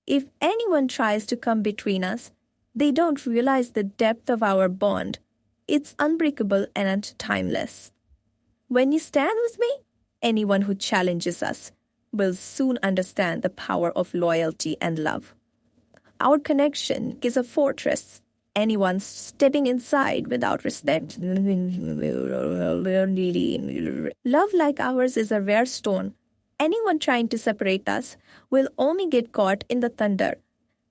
If anyone tries to come between us, they don't realize the depth of our bond. It's unbreakable and timeless. When you stand with me, anyone who challenges us will soon understand the power of loyalty and love. Our connection is a fortress. Anyone stepping inside without respect. Love like ours is a rare stone. Anyone trying to separate us will only get caught in the thunder.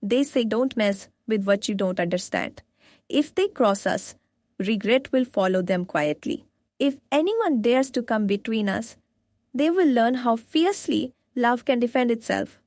They say don't mess with what you don't understand. If they cross us, regret will follow them quietly. If anyone dares to come between us, they will learn how fiercely love can defend itself.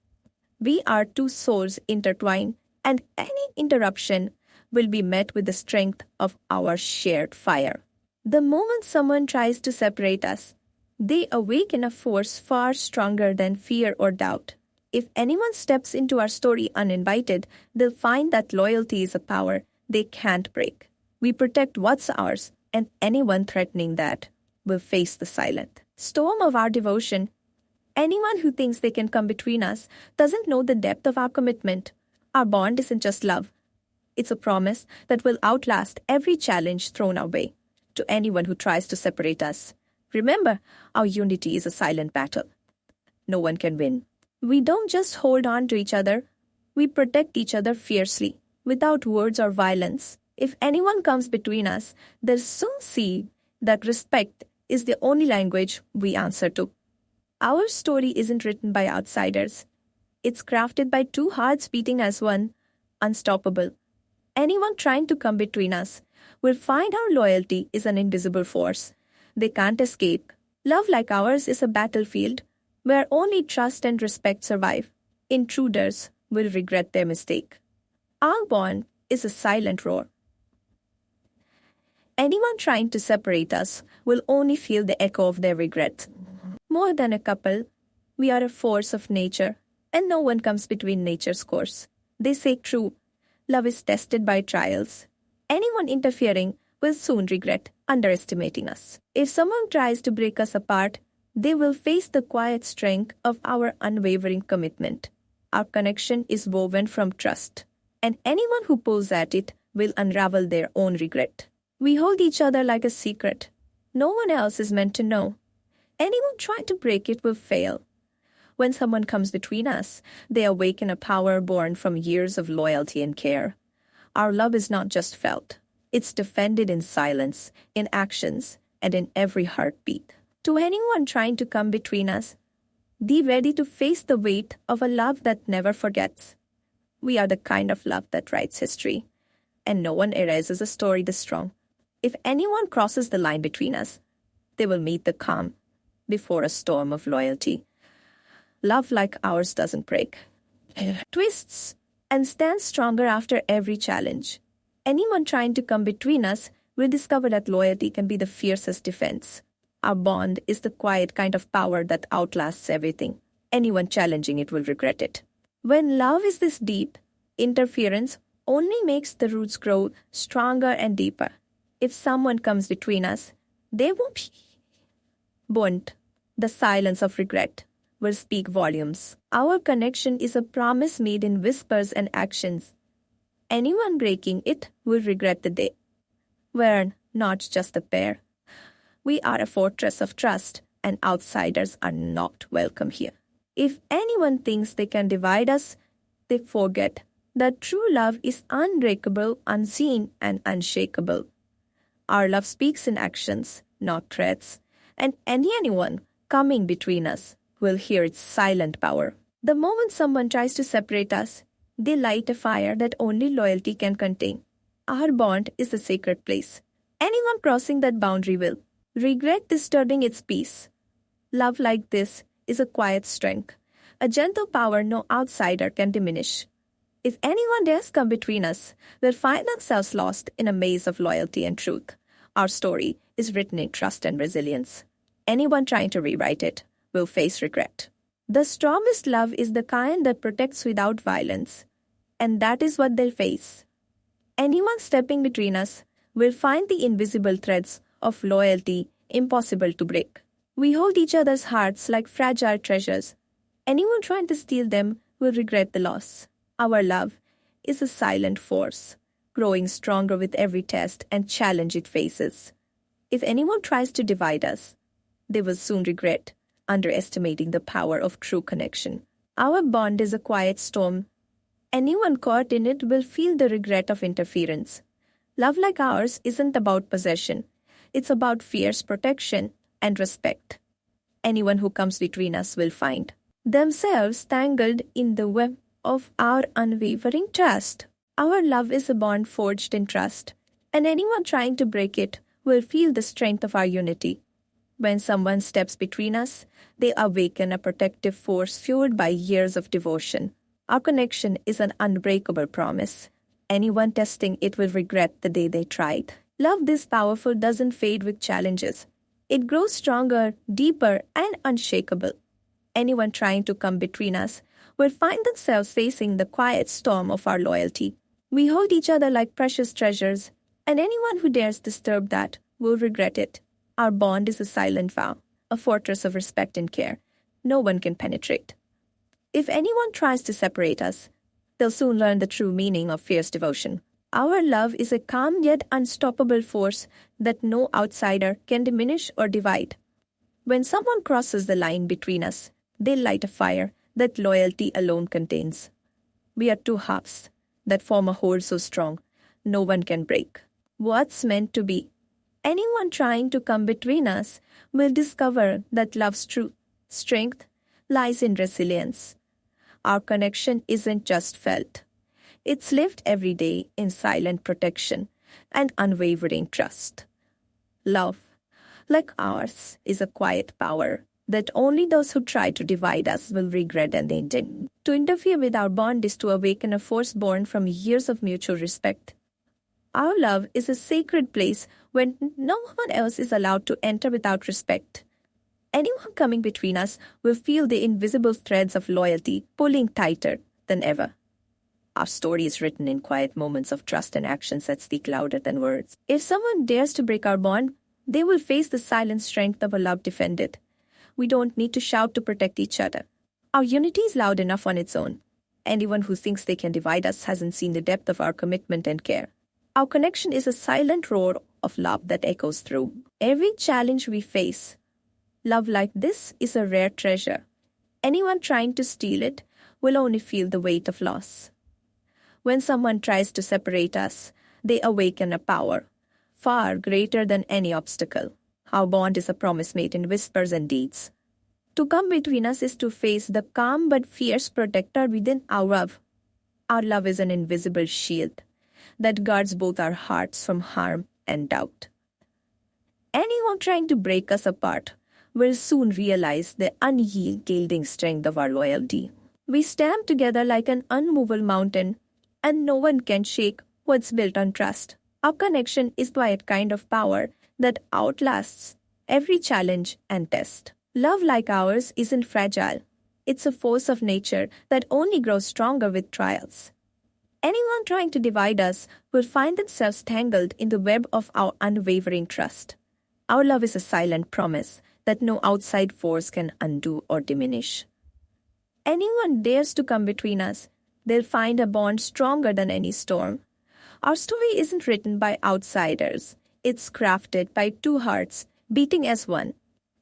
We are two souls intertwined, and any interruption will be met with the strength of our shared fire. The moment someone tries to separate us, they awaken a force far stronger than fear or doubt. If anyone steps into our story uninvited, they'll find that loyalty is a power they can't break. We protect what's ours, and anyone threatening that will face the silent storm of our devotion. Anyone who thinks they can come between us doesn't know the depth of our commitment. Our bond isn't just love. It's a promise that will outlast every challenge thrown our way. To anyone who tries to separate us, remember, our unity is a silent battle. No one can win. We don't just hold on to each other, we protect each other fiercely, without words or violence. If anyone comes between us, they'll soon see that respect is the only language we answer to. Our story isn't written by outsiders. It's crafted by two hearts beating as one, unstoppable. Anyone trying to come between us will find our loyalty is an invisible force. They can't escape. Love like ours is a battlefield where only trust and respect survive. Intruders will regret their mistake. Our bond is a silent roar. Anyone trying to separate us will only feel the echo of their regret. More than a couple, we are a force of nature, and no one comes between nature's course. They say true. Love is tested by trials. Anyone interfering will soon regret underestimating us. If someone tries to break us apart, they will face the quiet strength of our unwavering commitment. Our connection is woven from trust, and anyone who pulls at it will unravel their own regret. We hold each other like a secret. No one else is meant to know. Anyone trying to break it will fail. When someone comes between us, they awaken a power born from years of loyalty and care. Our love is not just felt. It's defended in silence, in actions, and in every heartbeat. To anyone trying to come between us, be ready to face the weight of a love that never forgets. We are the kind of love that writes history, and no one erases a story this strong. If anyone crosses the line between us, they will meet the calm before a storm of loyalty. Love like ours doesn't break. Twists and stands stronger after every challenge. Anyone trying to come between us will discover that loyalty can be the fiercest defense. Our bond is the quiet kind of power that outlasts everything. Anyone challenging it will regret it. When love is this deep, interference only makes the roots grow stronger and deeper. If someone comes between us, they won't. The silence of regret will speak volumes. Our connection is a promise made in whispers and actions. Anyone breaking it will regret the day. We're not just a pair. We are a fortress of trust, and outsiders are not welcome here. If anyone thinks they can divide us, they forget that true love is unbreakable, unseen, and unshakable. Our love speaks in actions, not threats, and anyone coming between us will hear its silent power. The moment someone tries to separate us, they light a fire that only loyalty can contain. Our bond is a sacred place. Anyone crossing that boundary will regret disturbing its peace. Love like this is a quiet strength, a gentle power no outsider can diminish. If anyone dares come between us, we'll find themselves lost in a maze of loyalty and truth. Our story is written in trust and resilience. Anyone trying to rewrite it will face regret. The strongest love is the kind that protects without violence, and that is what they'll face. Anyone stepping between us will find the invisible threads of loyalty impossible to break. We hold each other's hearts like fragile treasures. Anyone trying to steal them will regret the loss. Our love is a silent force, growing stronger with every test and challenge it faces. If anyone tries to divide us, they will soon regret underestimating the power of true connection. Our bond is a quiet storm. Anyone caught in it will feel the regret of interference. Love like ours isn't about possession. It's about fierce protection and respect. Anyone who comes between us will find themselves tangled in the web of our unwavering trust. Our love is a bond forged in trust, and anyone trying to break it will feel the strength of our unity. When someone steps between us, they awaken a protective force fueled by years of devotion. Our connection is an unbreakable promise. Anyone testing it will regret the day they tried. Love this powerful doesn't fade with challenges. It grows stronger, deeper, and unshakable. Anyone trying to come between us will find themselves facing the quiet storm of our loyalty. We hold each other like precious treasures, and anyone who dares disturb that will regret it. Our bond is a silent vow, a fortress of respect and care. No one can penetrate. If anyone tries to separate us, they'll soon learn the true meaning of fierce devotion. Our love is a calm yet unstoppable force that no outsider can diminish or divide. When someone crosses the line between us, they light a fire that loyalty alone contains. We are two halves that form a whole so strong no one can break. What's meant to be? Anyone trying to come between us will discover that love's true strength lies in resilience. Our connection isn't just felt. It's lived every day in silent protection and unwavering trust. Love, like ours, is a quiet power that only those who try to divide us will regret and they did. To interfere with our bond is to awaken a force born from years of mutual respect. Our love is a sacred place where no one else is allowed to enter without respect. Anyone coming between us will feel the invisible threads of loyalty pulling tighter than ever. Our story is written in quiet moments of trust and actions that speak louder than words. If someone dares to break our bond, they will face the silent strength of a love defended. We don't need to shout to protect each other. Our unity is loud enough on its own. Anyone who thinks they can divide us hasn't seen the depth of our commitment and care. Our connection is a silent roar of love that echoes through every challenge we face. Love like this is a rare treasure. Anyone trying to steal it will only feel the weight of loss. When someone tries to separate us, they awaken a power far greater than any obstacle. Our bond is a promise made in whispers and deeds. To come between us is to face the calm but fierce protector within our love. Our love is an invisible shield that guards both our hearts from harm and doubt. Anyone trying to break us apart will soon realize the unyielding strength of our loyalty. We stand together like an unmovable mountain, and no one can shake what's built on trust. Our connection is by a kind of power that outlasts every challenge and test. Love like ours isn't fragile. It's a force of nature that only grows stronger with trials. Anyone trying to divide us will find themselves tangled in the web of our unwavering trust. Our love is a silent promise that no outside force can undo or diminish. Anyone dares to come between us, they'll find a bond stronger than any storm. Our story isn't written by outsiders. It's crafted by two hearts beating as one.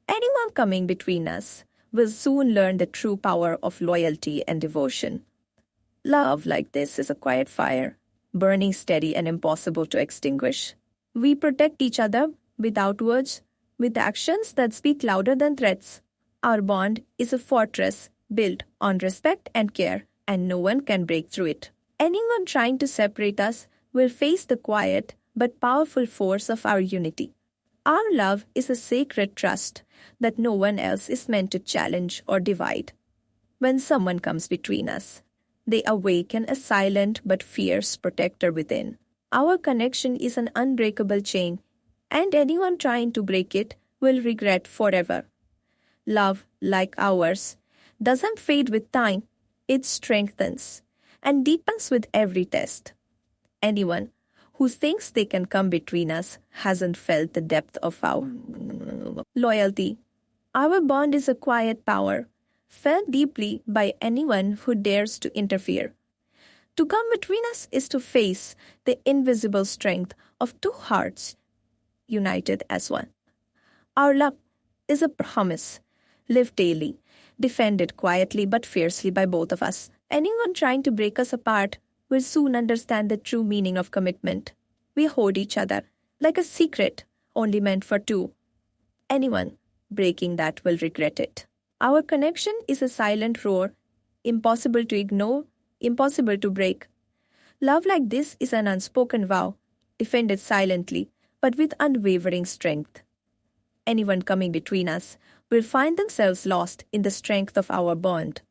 Anyone coming between us will soon learn the true power of loyalty and devotion. Love like this is a quiet fire, burning steady and impossible to extinguish. We protect each other without words, with actions that speak louder than threats. Our bond is a fortress built on respect and care, and no one can break through it. Anyone trying to separate us will face the quiet but powerful force of our unity. Our love is a sacred trust that no one else is meant to challenge or divide. When someone comes between us, they awaken a silent but fierce protector within. Our connection is an unbreakable chain, and anyone trying to break it will regret forever. Love, like ours, doesn't fade with time. It strengthens and deepens with every test. Anyone who thinks they can come between us hasn't felt the depth of our loyalty. Our bond is a quiet power, felt deeply by anyone who dares to interfere. To come between us is to face the invisible strength of two hearts united as one. Our love is a promise, lived daily, defended quietly but fiercely by both of us. Anyone trying to break us apart will soon understand the true meaning of commitment. We hold each other like a secret only meant for two. Anyone breaking that will regret it. Our connection is a silent roar, impossible to ignore, impossible to break. Love like this is an unspoken vow, defended silently, but with unwavering strength. Anyone coming between us will find themselves lost in the strength of our bond.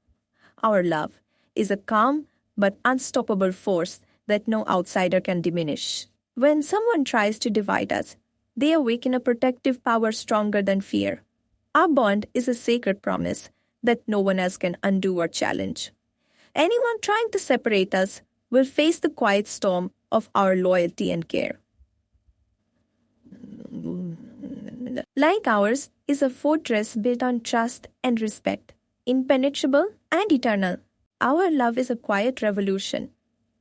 Our love is a calm but unstoppable force that no outsider can diminish. When someone tries to divide us, they awaken a protective power stronger than fear. Our bond is a sacred promise that no one else can undo or challenge. Anyone trying to separate us will face the quiet storm of our loyalty and care. Like ours is a fortress built on trust and respect, impenetrable and eternal. Our love is a quiet revolution.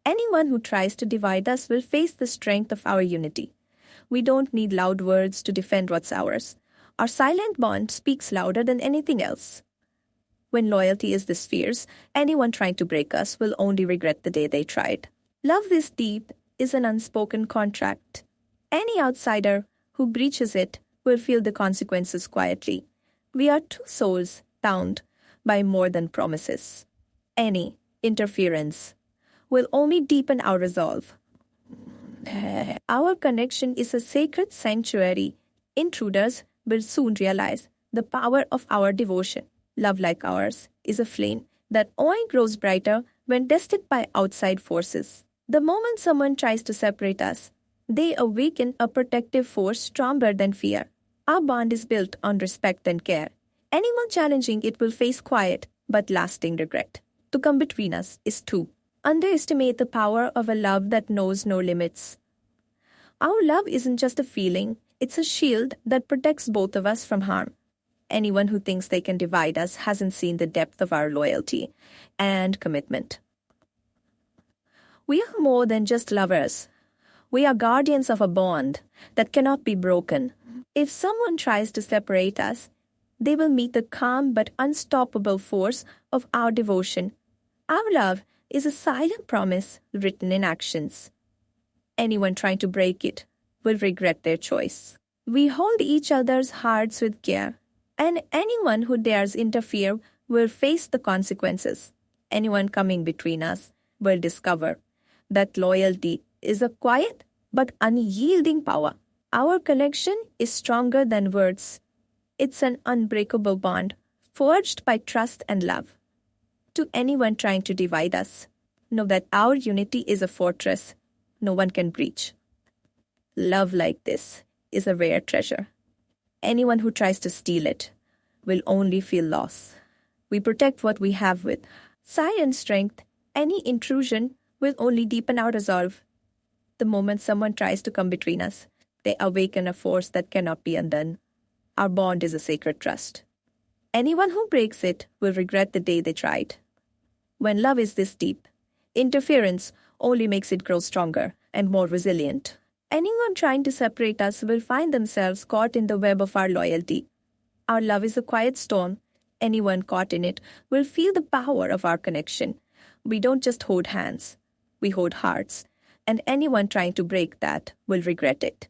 Anyone who tries to divide us will face the strength of our unity. We don't need loud words to defend what's ours. Our silent bond speaks louder than anything else. When loyalty is this fierce, anyone trying to break us will only regret the day they tried. Love this deep is an unspoken contract. Any outsider who breaches it will feel the consequences quietly. We are two souls bound by more than promises. Any interference will only deepen our resolve. Our connection is a sacred sanctuary. Intruders will soon realize the power of our devotion. Love like ours is a flame that only grows brighter when tested by outside forces. The moment someone tries to separate us, they awaken a protective force stronger than fear. Our bond is built on respect and care. Anyone challenging it will face quiet but lasting regret. To come between us is to underestimate the power of a love that knows no limits. Our love isn't just a feeling, it's a shield that protects both of us from harm. Anyone who thinks they can divide us hasn't seen the depth of our loyalty and commitment. We are more than just lovers. We are guardians of a bond that cannot be broken. If someone tries to separate us, they will meet the calm but unstoppable force of our devotion. Our love is a silent promise written in actions. Anyone trying to break it will regret their choice. We hold each other's hearts with care, and anyone who dares interfere will face the consequences. Anyone coming between us will discover that loyalty is a quiet but unyielding power. Our connection is stronger than words. It's an unbreakable bond, forged by trust and love. To anyone trying to divide us, know that our unity is a fortress no one can breach. Love like this is a rare treasure. Anyone who tries to steal it will only feel loss. We protect what we have with silent strength. Any intrusion will only deepen our resolve. The moment someone tries to come between us, they awaken a force that cannot be undone. Our bond is a sacred trust. Anyone who breaks it will regret the day they tried. When love is this deep, interference only makes it grow stronger and more resilient. Anyone trying to separate us will find themselves caught in the web of our loyalty. Our love is a quiet storm. Anyone caught in it will feel the power of our connection. We don't just hold hands, we hold hearts, and anyone trying to break that will regret it.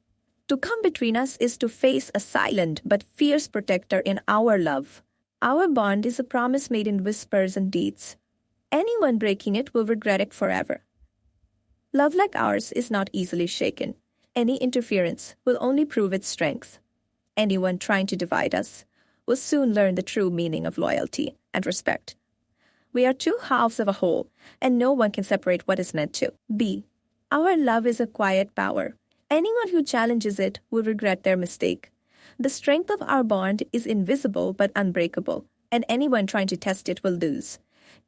To come between us is to face a silent but fierce protector in our love. Our bond is a promise made in whispers and deeds. Anyone breaking it will regret it forever. Love like ours is not easily shaken. Any interference will only prove its strength. Anyone trying to divide us will soon learn the true meaning of loyalty and respect. We are two halves of a whole, and no one can separate what is meant to be. Our love is a quiet power. Anyone who challenges it will regret their mistake. The strength of our bond is invisible but unbreakable, and anyone trying to test it will lose.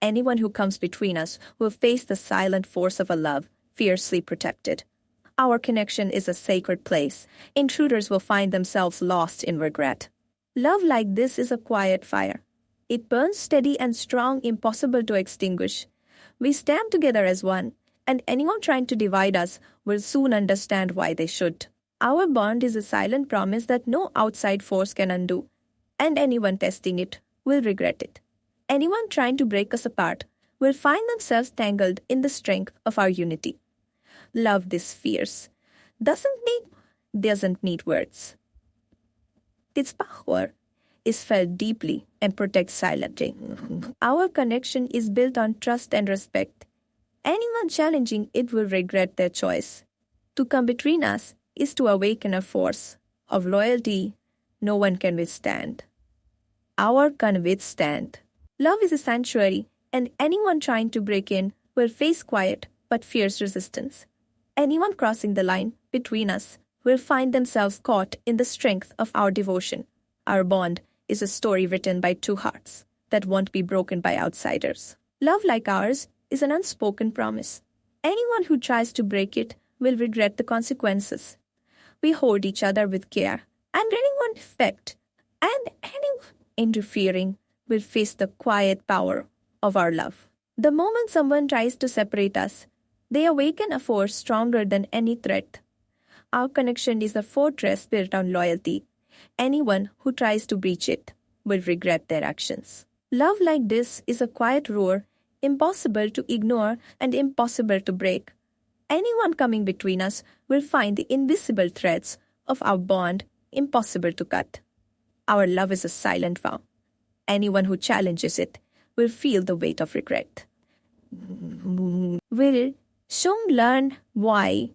Anyone who comes between us will face the silent force of a love, fiercely protected. Our connection is a sacred place. Intruders will find themselves lost in regret. Love like this is a quiet fire. It burns steady and strong, impossible to extinguish. We stand together as one, and anyone trying to divide us will soon understand why they should. Our bond is a silent promise that no outside force can undo, and anyone testing it will regret it. Anyone trying to break us apart will find themselves tangled in the strength of our unity. Love this fierce doesn't need words. Its power is felt deeply and protected silently. Our connection is built on trust and respect. Anyone challenging it will regret their choice. To come between us is to awaken a force of loyalty no one can withstand. Our can withstand. Love is a sanctuary, and anyone trying to break in will face quiet but fierce resistance. Anyone crossing the line between us will find themselves caught in the strength of our devotion. Our bond is a story written by two hearts that won't be broken by outsiders. Love like ours is an unspoken promise. Anyone who tries to break it will regret the consequences. We hold each other with care, and anyone affected and anyone interfering will face the quiet power of our love. The moment someone tries to separate us, they awaken a force stronger than any threat. Our connection is a fortress built on loyalty. Anyone who tries to breach it will regret their actions. Love like this is a quiet roar, impossible to ignore and impossible to break. Anyone coming between us will find the invisible threads of our bond impossible to cut. Our love is a silent vow. Anyone who challenges it will feel the weight of regret. Will soon learn why